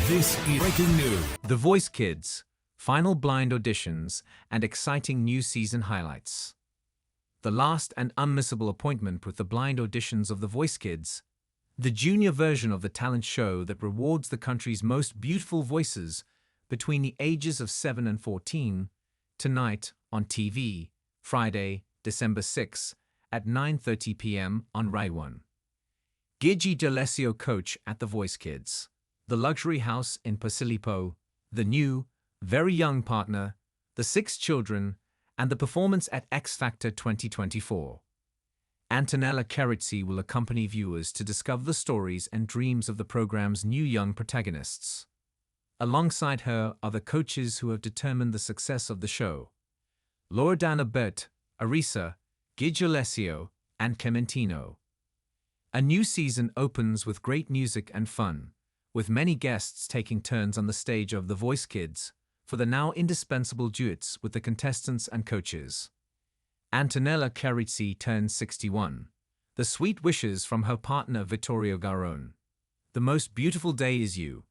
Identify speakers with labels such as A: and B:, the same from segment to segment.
A: This is breaking news.
B: The Voice Kids, final blind auditions, and exciting new season highlights. The last and unmissable appointment with the blind auditions of The Voice Kids, the junior version of the talent show that rewards the country's most beautiful voices between the ages of 7 and 14, tonight on TV, Friday, December 6 at 9:30 p.m. on Rai 1. Gigi D'Alessio coach at The Voice Kids, the luxury house in Posillipo, the new, very young partner, the 6 children, and the performance at X Factor 2024. Antonella Clerici will accompany viewers to discover the stories and dreams of the program's new young protagonists. Alongside her are the coaches who have determined the success of the show: Loredana Bert, Arisa, Gigi D'Alessio, and Clementino. A new season opens with great music and fun, with many guests taking turns on the stage of The Voice Kids for the now indispensable duets with the contestants and coaches. Antonella Clerici turns 61. The sweet wishes from her partner Vittorio Garrone. The most beautiful day is you.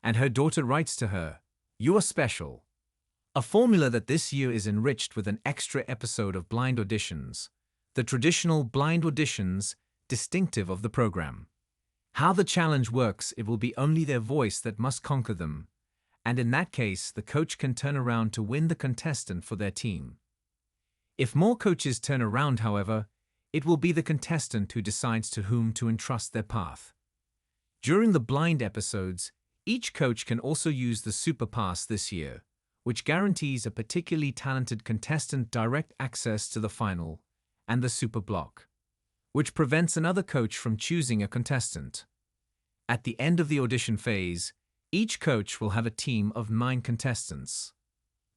B: And her daughter writes to her, "You are special." A formula that this year is enriched with an extra episode of blind auditions, the traditional blind auditions distinctive of the program. How the challenge works: it will be only their voice that must conquer them, and in that case the coach can turn around to win the contestant for their team. If more coaches turn around, however, it will be the contestant who decides to whom to entrust their path. During the blind episodes, each coach can also use the Super Pass this year, which guarantees a particularly talented contestant direct access to the final and the Super Block, which prevents another coach from choosing a contestant. At the end of the audition phase, each coach will have a team of 9 contestants.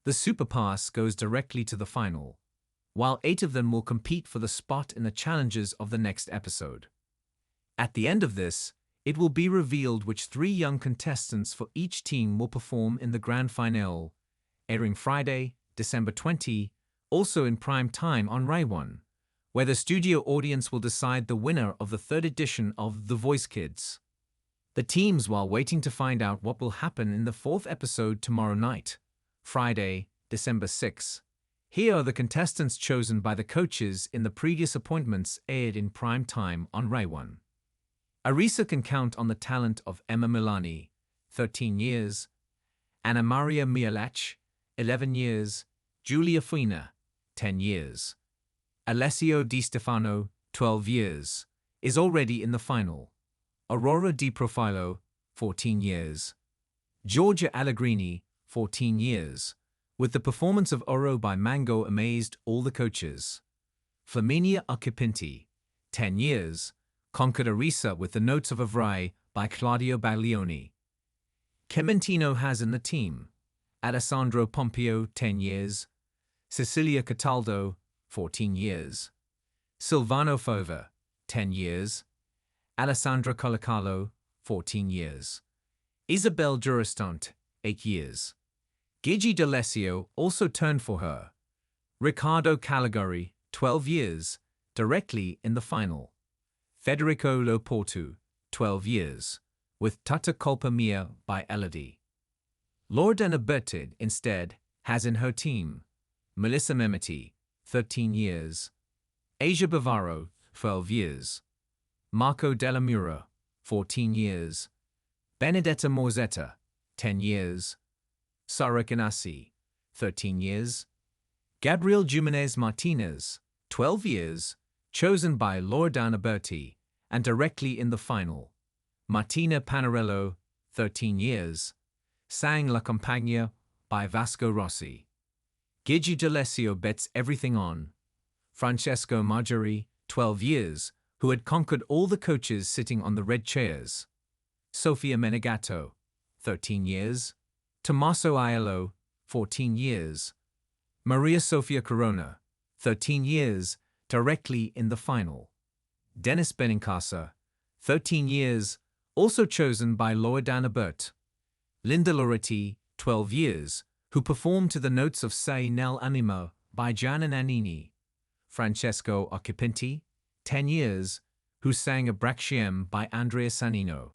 B: The Super Pass goes directly to the final, while 8 of them will compete for the spot in the challenges of the next episode. At the end of this, it will be revealed which 3 young contestants for each team will perform in the grand finale, airing Friday, December 20, also in prime time on Rai 1, where the studio audience will decide the winner of the 3rd edition of The Voice Kids. The teams, while waiting to find out what will happen in the 4th episode tomorrow night, Friday, December 6. Here are the contestants chosen by the coaches in the previous appointments aired in prime time on Rai 1. Arisa can count on the talent of Emma Milani, 13 years, Anna Maria Mialach, 11 years, Giulia Fina, 10 years. Alessio Di Stefano, 12 years, is already in the final. Aurora Di Profilo, 14 years. Giorgia Allegrini, 14 years. With the performance of Oro by Mango amazed all the coaches. Flaminia Occhipinti, 10 years, conquered Arisa with the Notes of Avrai by Claudio Baglioni. Clementino has in the team Alessandro Pompeo, 10 years, Cecilia Cataldo, 14 years, Silvano Fova, 10 years, Alessandra Colacalo, 14 years, Isabel Durastant, 8 years. Gigi D'Alessio also turned for her. Riccardo Caligari, 12 years, directly in the final. Federico Loportu, 12 years, with Tutta Colpa Mia by Elodie. Loredana Bertid, instead, has in her team Melissa Memeti, 13 years, Asia Bavaro, 12 years, Marco Della Mura, 14 years, Benedetta Morzetta, 10 years, Sara Ganassi, 13 years, Gabriel Jimenez Martinez, 12 years, chosen by Loredana Berti, and directly in the final. Martina Panarello, 13 years, sang La Compagna by Vasco Rossi. Gigi D'Alessio bets everything on Francesco Margeri, 12 years, who had conquered all the coaches sitting on the red chairs. Sofia Menegato, 13 years. Tommaso Aiello, 14 years. Maria Sofia Corona, 13 years, directly in the final. Dennis Benincasa, 13 years, also chosen by Loredana Bert. Linda Loretti, 12 years, who performed to the notes of Sei nel animo by Gianna Nannini. Francesco Occhipinti, 10 years, who sang Abraxiem by Andrea Sannino.